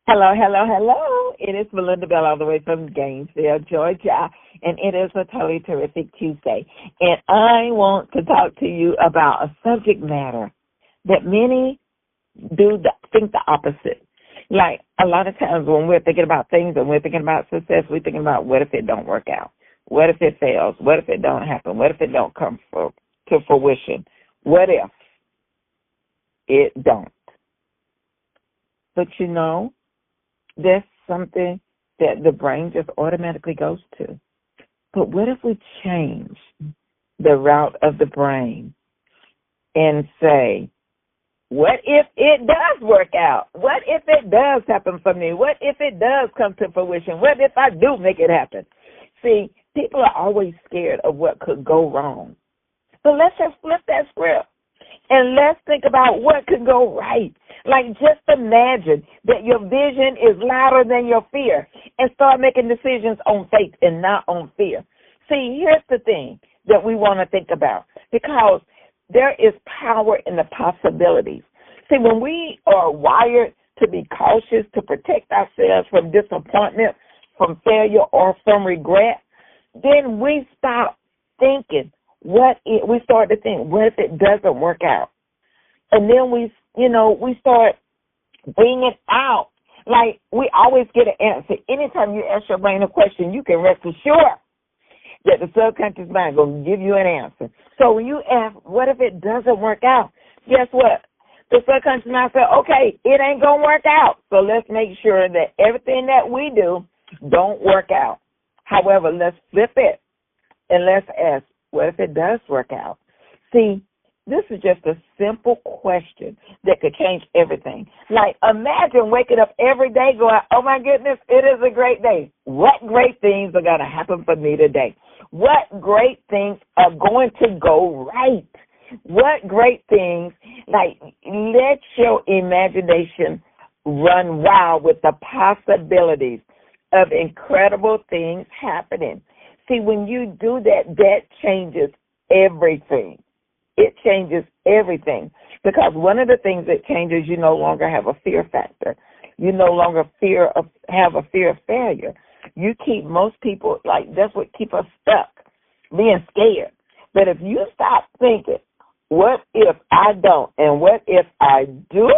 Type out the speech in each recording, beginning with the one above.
Hello, hello, hello. It is Melinda Bell all the way from Gainesville, Georgia, and it is a totally terrific Tuesday. And I want to talk to you about a subject matter that many think the opposite. Like a lot of times when we're thinking about things and we're thinking about success, we're thinking about what if it don't work out? What if it fails? What if it don't happen? What if it don't come to fruition? What if it don't? But there's something that the brain just automatically goes to. But what if we change the route of the brain and say, what if it does work out? What if it does happen for me? What if it does come to fruition? What if I do make it happen? See, people are always scared of what could go wrong. So let's just flip that script and let's think about what could go right. Like, just imagine that your vision is louder than your fear and start making decisions on faith and not on fear. See, here's the thing that we want to think about, because there is power in the possibilities. See, when we are wired to be cautious, to protect ourselves from disappointment, from failure, or from regret, then we stop thinking, we start to think, what if it doesn't work out? And then we start bringing it out. Like, we always get an answer. Anytime you ask your brain a question, you can rest assured that the subconscious mind going to give you an answer. So when you ask, what if it doesn't work out? Guess what? The subconscious mind said, okay, it ain't going to work out. So let's make sure that everything that we do don't work out. However, let's flip it and let's ask, what if it does work out? See, this is just a simple question that could change everything. Like, imagine waking up every day going, oh, my goodness, it is a great day. What great things are going to happen for me today? What great things are going to go right? What great things, like, let your imagination run wild with the possibilities of incredible things happening. See, when you do that, that changes everything. It changes everything, because one of the things that changes, you no longer have a fear factor. You no longer have a fear of failure. You keep most people, like, that's what keep us stuck, being scared. But if you stop thinking, what if I don't, and what if I do,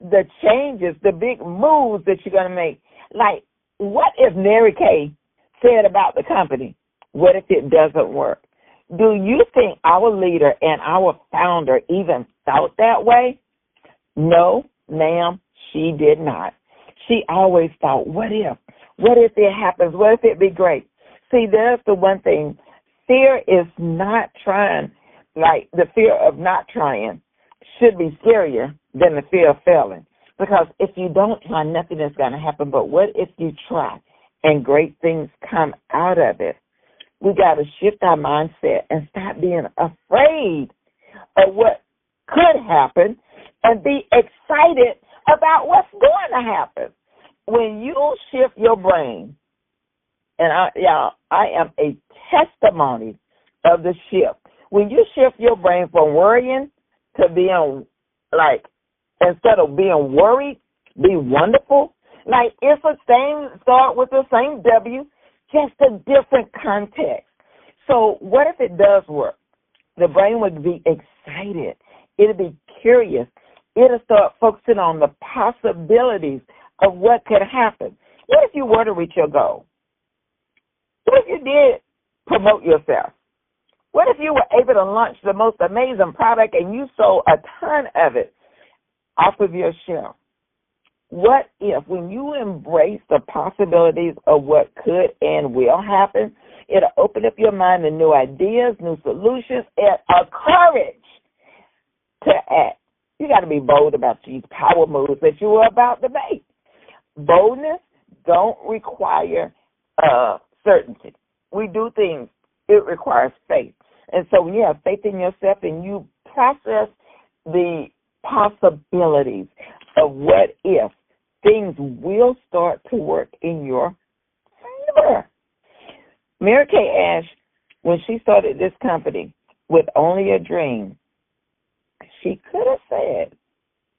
the changes, the big moves that you're going to make, like, what if Mary Kay said about the company, what if it doesn't work? Do you think our leader and our founder even thought that way? No, ma'am, she did not. She always thought, what if? What if it happens? What if it be great? See, that's the one thing. Fear is not trying, like the fear of not trying should be scarier than the fear of failing. Because if you don't try, nothing is going to happen. But what if you try and great things come out of it? We got to shift our mindset and stop being afraid of what could happen and be excited about what's going to happen. When you shift your brain, and I am a testimony of the shift. When you shift your brain from worrying to being, like, instead of being worried, be wonderful. Like, it's the same, start with the same W, just a different context. So what if it does work? The brain would be excited. It'll be curious. It'll start focusing on the possibilities of what could happen. What if you were to reach your goal? What if you did promote yourself? What if you were able to launch the most amazing product and you sold a ton of it off of your shelf? What if, when you embrace the possibilities of what could and will happen, it'll open up your mind to new ideas, new solutions, and a courage to act. You got to be bold about these power moves that you are about to make. Boldness don't require certainty. We do things, it requires faith. And so when you have faith in yourself and you process the possibilities of what if, things will start to work in your favor. Mary Kay Ash, when she started this company with only a dream, she could have said,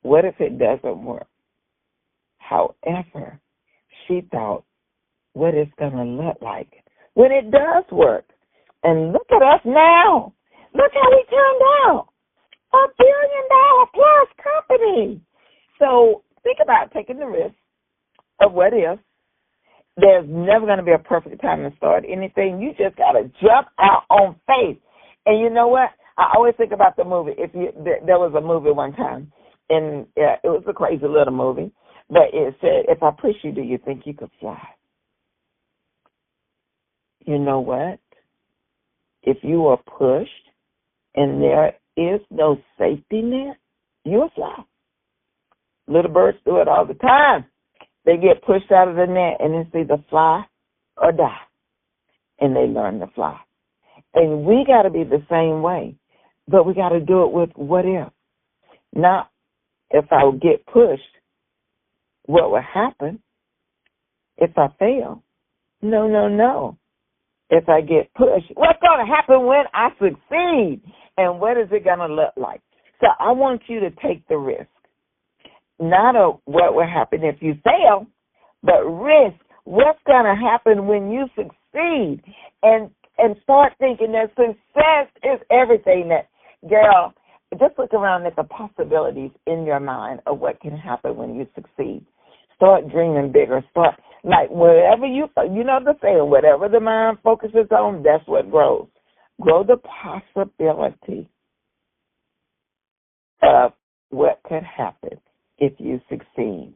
what if it doesn't work? However, she thought what it's going to look like when it does work. And look at us now. Look how we turned out. $1 billion plus company. So think about taking the risk of what if. There's never going to be a perfect time to start anything. You just got to jump out on faith. And you know what? I always think about the movie. There was a movie one time, and it was a crazy little movie, but it said, if I push you, do you think you could fly? You know what? If you are pushed and there is no safety net, you'll fly. Little birds do it all the time. They get pushed out of the net and it's either fly or die, and they learn to fly. And we got to be the same way, but we got to do it with what if. Not if I would get pushed, what would happen if I fail? No, no, no. If I get pushed, what's going to happen when I succeed? And what is it going to look like? So I want you to take the risk. Not what will happen if you fail, but risk what's going to happen when you succeed. And start thinking that success is everything. That, girl, just look around at the possibilities in your mind of what can happen when you succeed. Start dreaming bigger. Start, like, whatever you know the saying, whatever the mind focuses on, that's what grows. Grow the possibility of what could happen if you succeed.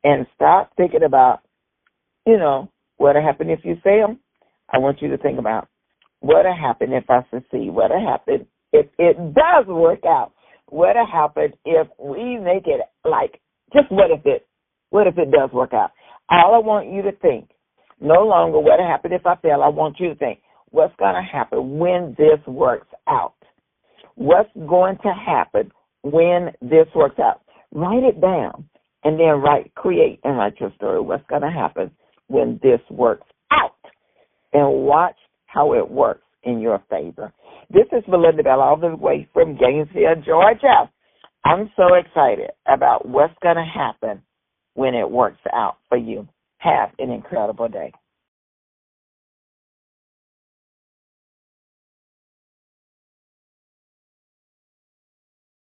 And stop thinking about, what'll happen if you fail. I want you to think about what'll happen if I succeed. What'll happen if it does work out? What'll happen if we make it like, just what if it does work out? All I want you to think, no longer what'll happen if I fail. I want you to think, what's going to happen when this works out? What's going to happen when this works out? Write it down and then create and write your story. What's going to happen when this works out? And watch how it works in your favor. This is Melinda Bell, all the way from Gainesville, Georgia. I'm so excited about what's going to happen when it works out for you. Have an incredible day.